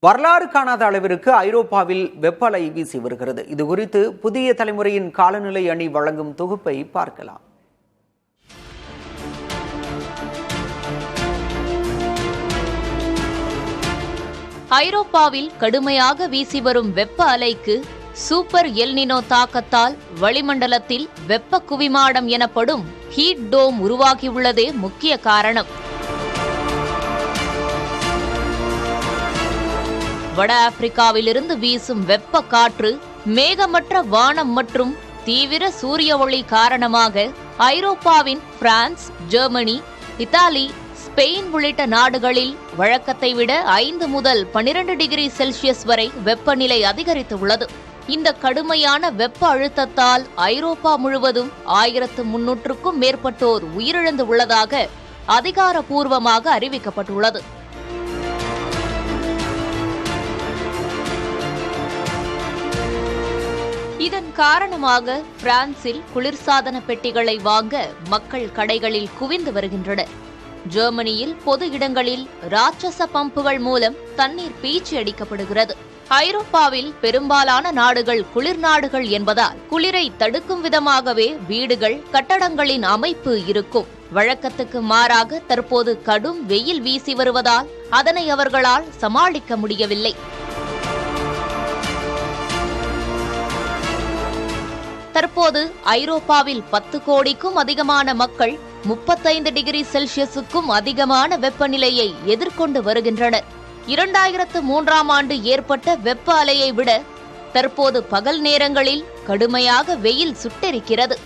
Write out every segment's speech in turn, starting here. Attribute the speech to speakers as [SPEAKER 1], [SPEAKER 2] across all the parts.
[SPEAKER 1] வரலாறு காணாத அளவிற்கு ஐரோப்பாவில் வெப்ப அலை வீசி வருகிறது. இது குறித்து புதிய தலைமுறையின் காலநிலை அணி வழங்கும் தொகுப்பை பார்க்கலாம்.
[SPEAKER 2] ஐரோப்பாவில் கடுமையாக வீசி வரும் வெப்ப அலைக்கு சூப்பர் எல்னினோ தாக்கத்தால் வளிமண்டலத்தில் வெப்ப குவிமாடம் எனப்படும் ஹீட் டோம் உருவாகியுள்ளதே முக்கிய காரணம். வட ஆப்பிரிக்காவிலிருந்து வீசும் வெப்ப காற்று, மேகமற்ற வானம் மற்றும் தீவிர சூரிய ஒளி காரணமாக ஐரோப்பாவின் பிரான்ஸ், ஜெர்மனி, இத்தாலி, ஸ்பெயின் உள்ளிட்ட நாடுகளில் வழக்கத்தை விட 5 முதல் 12 டிகிரி செல்சியஸ் வரை வெப்பநிலை அதிகரித்துள்ளது. இந்த கடுமையான வெப்ப அழுத்தத்தால் ஐரோப்பா முழுவதும் 1300க்கும் மேற்பட்டோர் உயிரிழந்து உள்ளதாக அதிகாரப்பூர்வமாக அறிவிக்கப்பட்டுள்ளது. இதன் காரணமாக பிரான்சில் குளிர்சாதன பெட்டிகளை வாங்க மக்கள் கடைகளில் குவிந்து வருகின்றனர். ஜெர்மனியில் பொது இடங்களில் ராட்சச பம்புகள் மூலம் தண்ணீர் பீச்சி அடிக்கப்படுகிறது. ஐரோப்பாவில் பெரும்பாலான நாடுகள் குளிர் நாடுகள் என்பதால் குளிரை தடுக்கும் விதமாகவே வீடுகள், கட்டடங்களின் அமைப்பு இருக்கும். வழக்கத்துக்கு மாறாக தற்போது கடும் வெயில் வீசி வருவதால் அதனை அவர்களால் சமாளிக்க முடியவில்லை. தற்போது ஐரோப்பாவில் 10 கோடிக்கும் அதிகமான மக்கள் 35 டிகிரி செல்சியஸுக்கும் அதிகமான வெப்பநிலையை எதிர்கொண்டு வருகின்றனர். 2003ஆம் ஆண்டு ஏற்பட்ட வெப்ப அலையை விட தற்போது பகல் நேரங்களில் கடுமையாக வெயில் சுட்டெரிக்கிறது.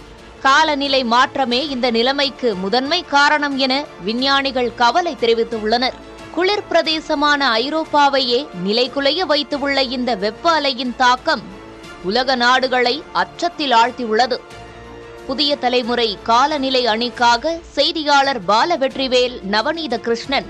[SPEAKER 2] காலநிலை மாற்றமே இந்த நிலைமைக்கு முதன்மை காரணம் என விஞ்ஞானிகள் கவலை தெரிவித்துள்ளனர். குளிர் பிரதேசமான ஐரோப்பாவையே நிலைகுலைய வைத்துள்ள இந்த வெப்ப அலையின் தாக்கம் உலக நாடுகளை அச்சத்தில் ஆழ்த்தியுள்ளது. புதிய தலைமுறை காலநிலை அணிக்காக செய்தியாளர் பாலவெற்றிவேல், நவநீத கிருஷ்ணன்.